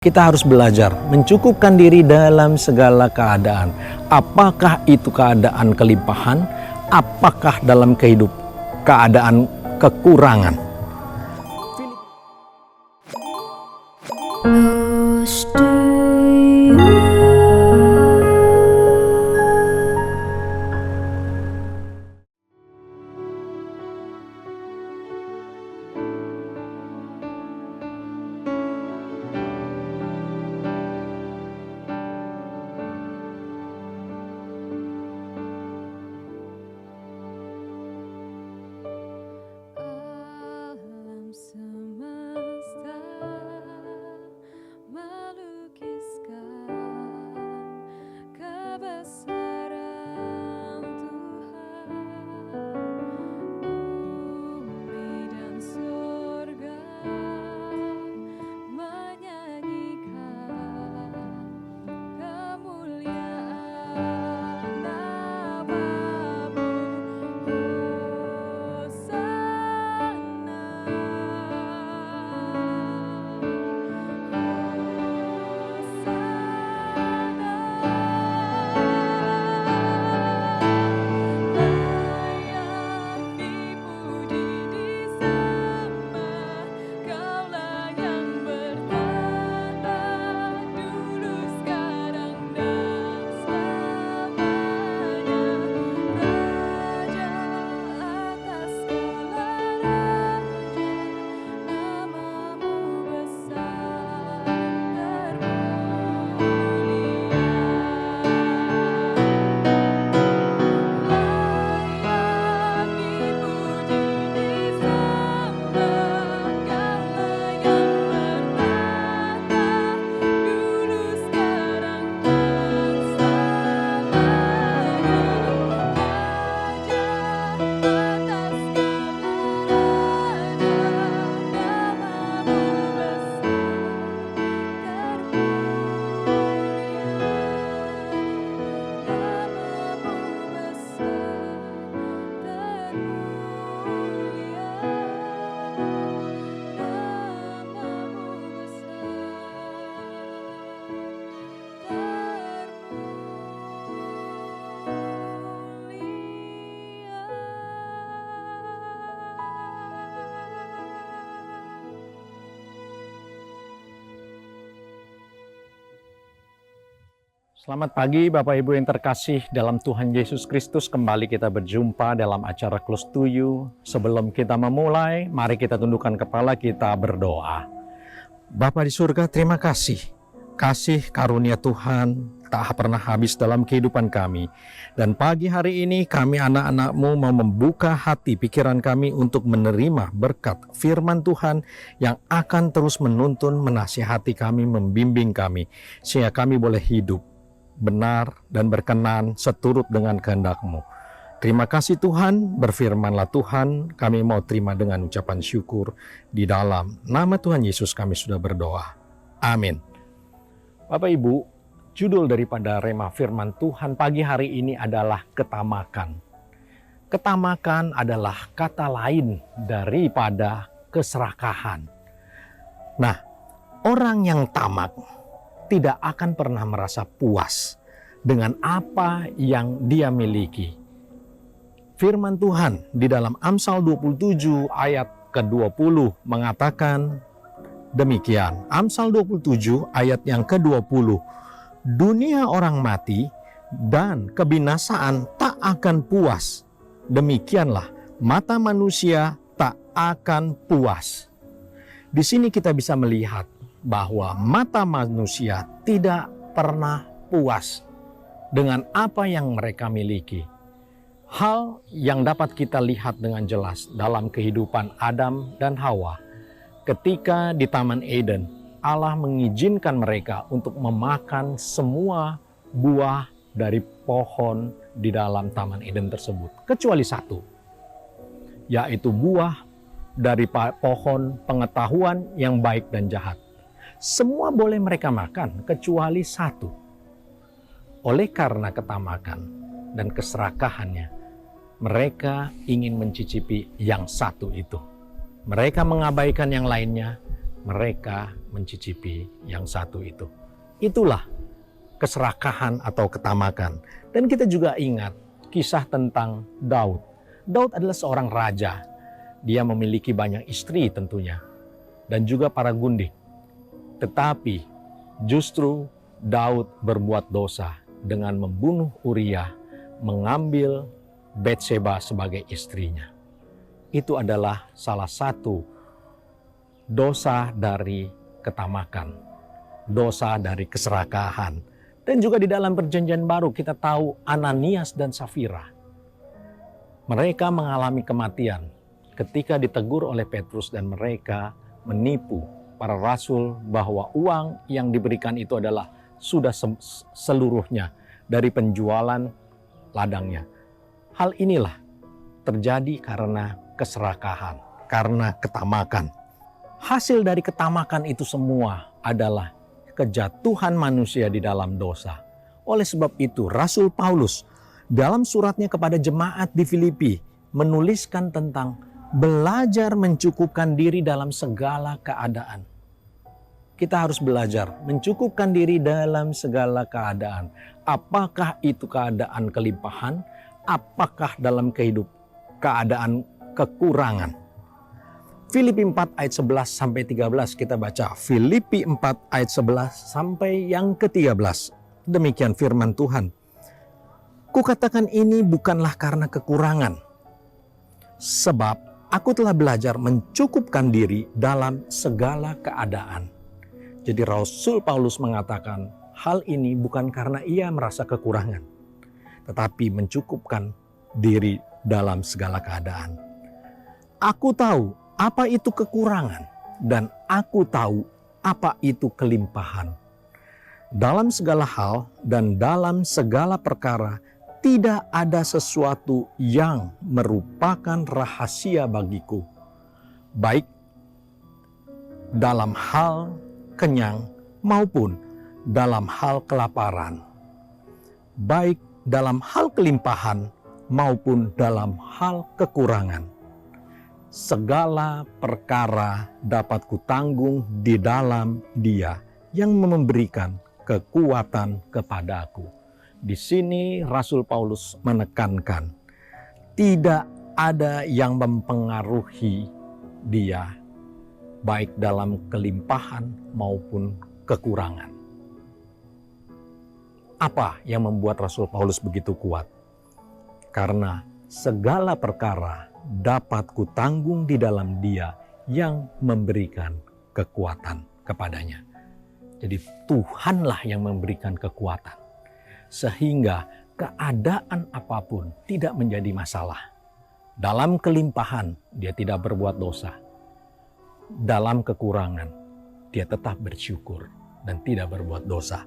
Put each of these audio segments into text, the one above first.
Kita harus belajar mencukupkan diri dalam segala keadaan. Apakah itu keadaan kelimpahan? Apakah dalam keadaan kekurangan? Selamat pagi Bapak Ibu yang terkasih dalam Tuhan Yesus Kristus. Kembali kita berjumpa dalam acara Close to You. Sebelum kita memulai, mari kita tundukkan kepala, kita berdoa. Bapa di surga, terima kasih. Kasih karunia Tuhan tak pernah habis dalam kehidupan kami. Dan pagi hari ini kami anak-anak-Mu mau membuka hati pikiran kami untuk menerima berkat firman Tuhan yang akan terus menuntun, menasihati kami, membimbing kami. Sehingga kami boleh hidup benar dan berkenan seturut dengan kehendak-Mu. Terima kasih Tuhan, berfirmanlah Tuhan, kami mau terima dengan ucapan syukur di dalam nama Tuhan Yesus kami sudah berdoa. Amin. Bapak Ibu, judul daripada rema firman Tuhan pagi hari ini adalah ketamakan. Ketamakan adalah kata lain daripada keserakahan. Nah, orang yang tamak tidak akan pernah merasa puas dengan apa yang dia miliki. Firman Tuhan di dalam Amsal 27 ayat ke-20 mengatakan demikian. Amsal 27 ayat yang ke-20. Dunia orang mati dan kebinasaan tak akan puas. Demikianlah mata manusia tak akan puas. Di sini kita bisa melihat bahwa mata manusia tidak pernah puas dengan apa yang mereka miliki. Hal yang dapat kita lihat dengan jelas dalam kehidupan Adam dan Hawa. Ketika di Taman Eden, Allah mengizinkan mereka untuk memakan semua buah dari pohon di dalam Taman Eden tersebut. Kecuali satu, yaitu buah dari pohon pengetahuan yang baik dan jahat. Semua boleh mereka makan, kecuali satu. Oleh karena ketamakan dan keserakahannya, mereka ingin mencicipi yang satu itu. Mereka mengabaikan yang lainnya mereka mencicipi yang satu itu. Itulah keserakahan atau ketamakan. Dan kita juga ingat kisah tentang Daud. Daud adalah seorang raja. Dia memiliki banyak istri tentunya. Dan juga para gundik. Tetapi justru Daud berbuat dosa dengan membunuh Uria, mengambil Batseba sebagai istrinya. Itu adalah salah satu dosa dari ketamakan, dosa dari keserakahan. Dan juga di dalam perjanjian baru kita tahu Ananias dan Safira. Mereka mengalami kematian ketika ditegur oleh Petrus dan mereka menipu para rasul bahwa uang yang diberikan itu adalah sudah seluruhnya dari penjualan ladangnya. Hal inilah terjadi karena keserakahan, karena ketamakan. Hasil dari ketamakan itu semua adalah kejatuhan manusia di dalam dosa. Oleh sebab itu, Rasul Paulus dalam suratnya kepada jemaat di Filipi menuliskan tentang belajar mencukupkan diri dalam segala keadaan. Kita harus belajar mencukupkan diri dalam segala keadaan. Apakah itu keadaan kelimpahan? Apakah dalam keadaan kekurangan? Filipi 4 ayat 11 sampai 13 kita baca. Filipi 4 ayat 11 sampai yang ke-13. Demikian firman Tuhan. Kukatakan ini bukanlah karena kekurangan. Sebab aku telah belajar mencukupkan diri dalam segala keadaan. Jadi Rasul Paulus mengatakan hal ini bukan karena ia merasa kekurangan, tetapi mencukupkan diri dalam segala keadaan. Aku tahu apa itu kekurangan dan aku tahu apa itu kelimpahan. Dalam segala hal dan dalam segala perkara tidak ada sesuatu yang merupakan rahasia bagiku, baik dalam hal kenyang maupun dalam hal kelaparan, baik dalam hal kelimpahan maupun dalam hal kekurangan. Segala perkara dapat kutanggung di dalam Dia yang memberikan kekuatan kepadaku. Di sini Rasul Paulus menekankan tidak ada yang mempengaruhi dia baik dalam kelimpahan maupun kekurangan. Apa yang membuat Rasul Paulus begitu kuat? Karena segala perkara dapat kutanggung di dalam Dia yang memberikan kekuatan kepadanya. Jadi Tuhanlah yang memberikan kekuatan. Sehingga keadaan apapun tidak menjadi masalah. Dalam kelimpahan dia tidak berbuat dosa. Dalam kekurangan dia tetap bersyukur dan tidak berbuat dosa.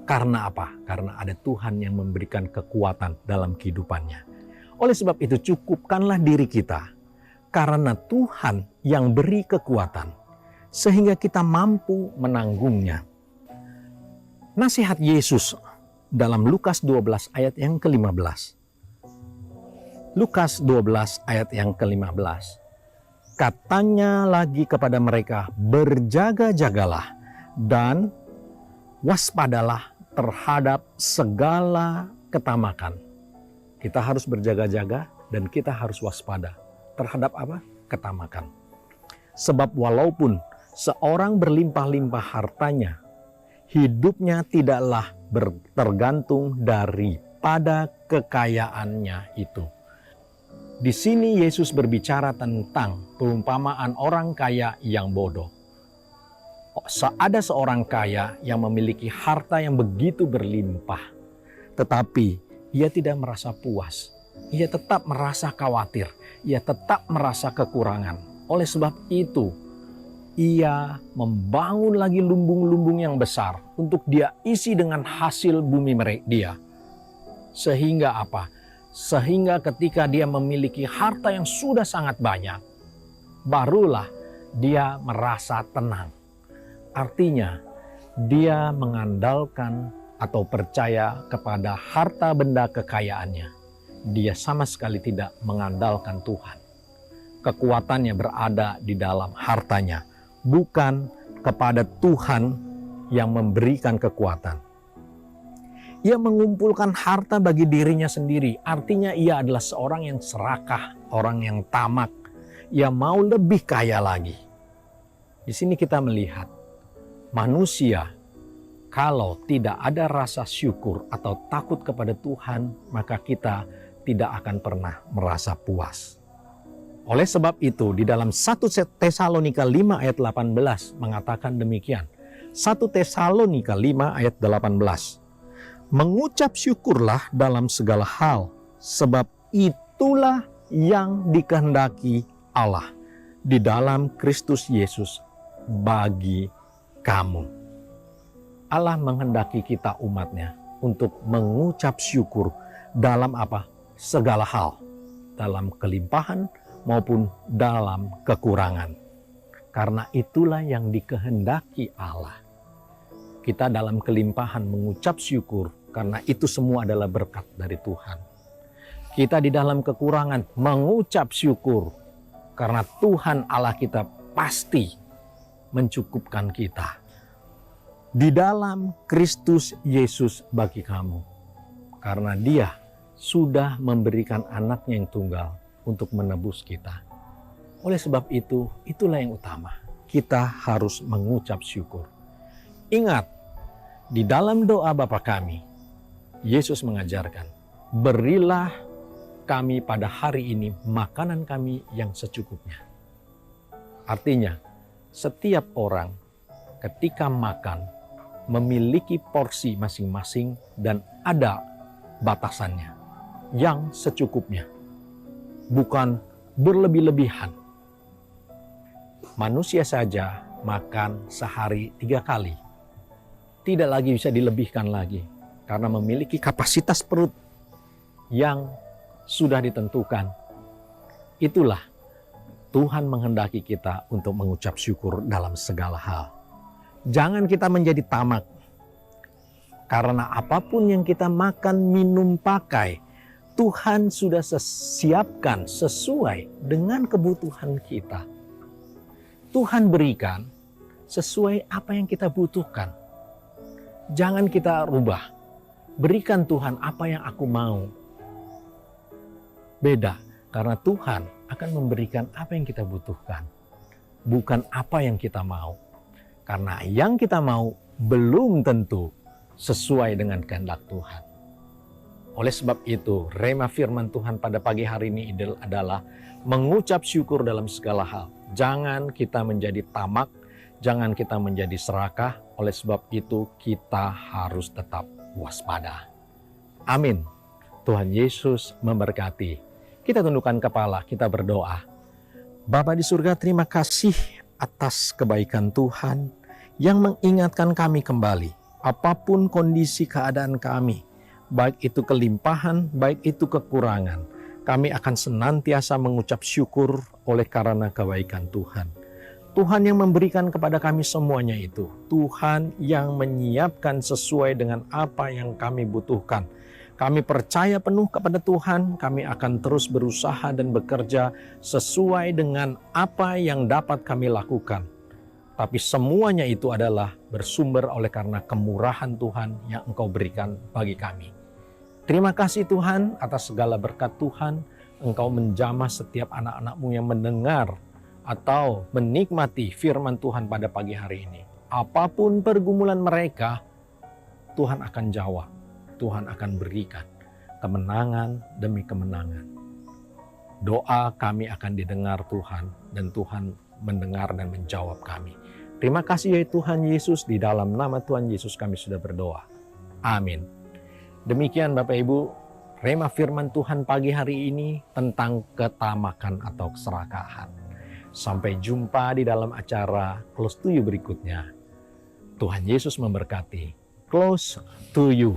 Karena apa? Karena ada Tuhan yang memberikan kekuatan dalam kehidupannya. Oleh sebab itu cukupkanlah diri kita. Karena Tuhan yang beri kekuatan. Sehingga kita mampu menanggungnya. Nasihat Yesus dalam Lukas 12 ayat yang ke-15. Lukas 12 ayat yang ke-15. Katanya lagi kepada mereka, berjaga-jagalah dan waspadalah terhadap segala ketamakan. Kita harus berjaga-jaga dan kita harus waspada. Terhadap apa? Ketamakan. Sebab walaupun seorang berlimpah-limpah hartanya, hidupnya tidaklah tergantung daripada kekayaannya itu. Di sini Yesus berbicara tentang perumpamaan orang kaya yang bodoh. Ada seorang kaya yang memiliki harta yang begitu berlimpah, tetapi ia tidak merasa puas. Ia tetap merasa khawatir, ia tetap merasa kekurangan. Oleh sebab itu, ia membangun lagi lumbung-lumbung yang besar untuk dia isi dengan hasil bumi dia. Sehingga apa? Sehingga ketika dia memiliki harta yang sudah sangat banyak, barulah dia merasa tenang. Artinya, dia mengandalkan atau percaya kepada harta benda kekayaannya. Dia sama sekali tidak mengandalkan Tuhan. Kekuatannya berada di dalam hartanya. bukan kepada Tuhan yang memberikan kekuatan. Ia mengumpulkan harta bagi dirinya sendiri, artinya ia adalah seorang yang serakah, orang yang tamak, ia mau lebih kaya lagi. Di sini kita melihat manusia kalau tidak ada rasa syukur atau takut kepada Tuhan, maka kita tidak akan pernah merasa puas. Oleh sebab itu, di dalam 1 Tesalonika 5 ayat 18 mengatakan demikian. 1 Tesalonika 5 ayat 18. Mengucap syukurlah dalam segala hal, sebab itulah yang dikehendaki Allah di dalam Kristus Yesus bagi kamu. Allah menghendaki kita umatnya untuk mengucap syukur dalam apa? Segala hal. Dalam kelimpahan maupun dalam kekurangan. Karena itulah yang dikehendaki Allah. Kita dalam kelimpahan mengucap syukur karena itu semua adalah berkat dari Tuhan. Kita di dalam kekurangan mengucap syukur karena Tuhan Allah kita pasti mencukupkan kita. Di dalam Kristus Yesus bagi kamu. Karena Dia sudah memberikan anaknya yang tunggal untuk menebus kita. Oleh sebab itu, itulah yang utama. Kita harus mengucap syukur. Ingat, di dalam doa Bapa kami, Yesus mengajarkan, berilah kami pada hari ini makanan kami yang secukupnya. Artinya, setiap orang ketika makan memiliki porsi masing-masing dan ada batasannya yang secukupnya. Bukan berlebih-lebihan. Manusia saja makan sehari 3 kali. Tidak lagi bisa dilebihkan lagi. Karena memiliki kapasitas perut yang sudah ditentukan. Itulah Tuhan menghendaki kita untuk mengucap syukur dalam segala hal. Jangan kita menjadi tamak. Karena apapun yang kita makan, minum, pakai, Tuhan sudah siapkan sesuai dengan kebutuhan kita. Tuhan berikan sesuai apa yang kita butuhkan. Jangan kita rubah. Berikan Tuhan apa yang aku mau. Beda, karena Tuhan akan memberikan apa yang kita butuhkan. Bukan apa yang kita mau. Karena yang kita mau belum tentu sesuai dengan kehendak Tuhan. Oleh sebab itu, rema firman Tuhan pada pagi hari ini adalah mengucap syukur dalam segala hal. Jangan kita menjadi tamak, jangan kita menjadi serakah. Oleh sebab itu, kita harus tetap waspada. Amin. Tuhan Yesus memberkati. Kita tundukkan kepala, kita berdoa. Bapa di surga, terima kasih atas kebaikan Tuhan yang mengingatkan kami kembali. Apapun kondisi keadaan kami, baik itu kelimpahan, baik itu kekurangan, kami akan senantiasa mengucap syukur oleh karena kebaikan Tuhan. Tuhan yang memberikan kepada kami semuanya itu. Tuhan yang menyiapkan sesuai dengan apa yang kami butuhkan. Kami percaya penuh kepada Tuhan, kami akan terus berusaha dan bekerja sesuai dengan apa yang dapat kami lakukan. Tapi semuanya itu adalah bersumber oleh karena kemurahan Tuhan yang Engkau berikan bagi kami. Terima kasih Tuhan atas segala berkat Tuhan. Engkau menjamah setiap anak-anak-Mu yang mendengar atau menikmati firman Tuhan pada pagi hari ini. Apapun pergumulan mereka, Tuhan akan jawab. Tuhan akan berikan kemenangan demi kemenangan. Doa kami akan didengar Tuhan, dan Tuhan mendengar dan menjawab kami. Terima kasih ya Tuhan Yesus, di dalam nama Tuhan Yesus kami sudah berdoa. Amin. Demikian Bapak Ibu, rema firman Tuhan pagi hari ini tentang ketamakan atau keserakahan. Sampai jumpa di dalam acara Close to You berikutnya. Tuhan Yesus memberkati. Close to You.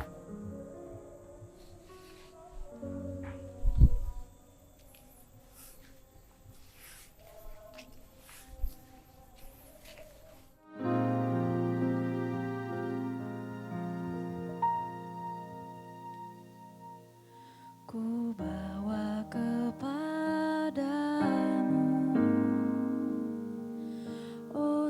Ku bawa kepadamu, oh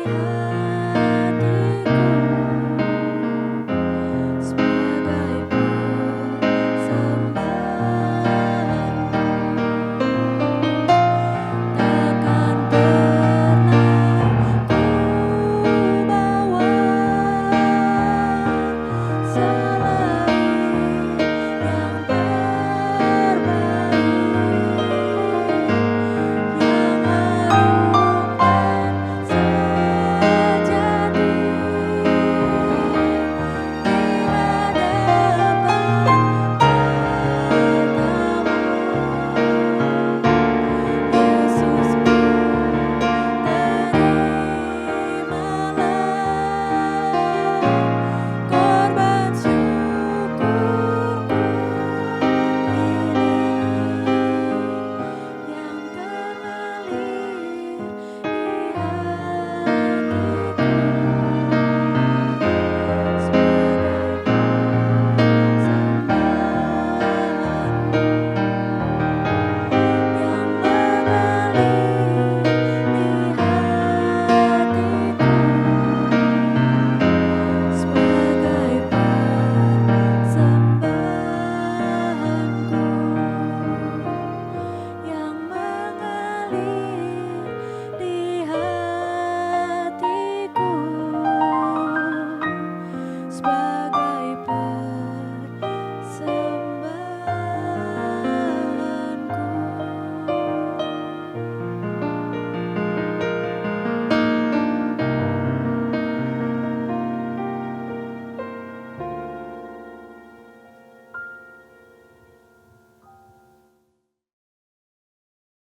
hati.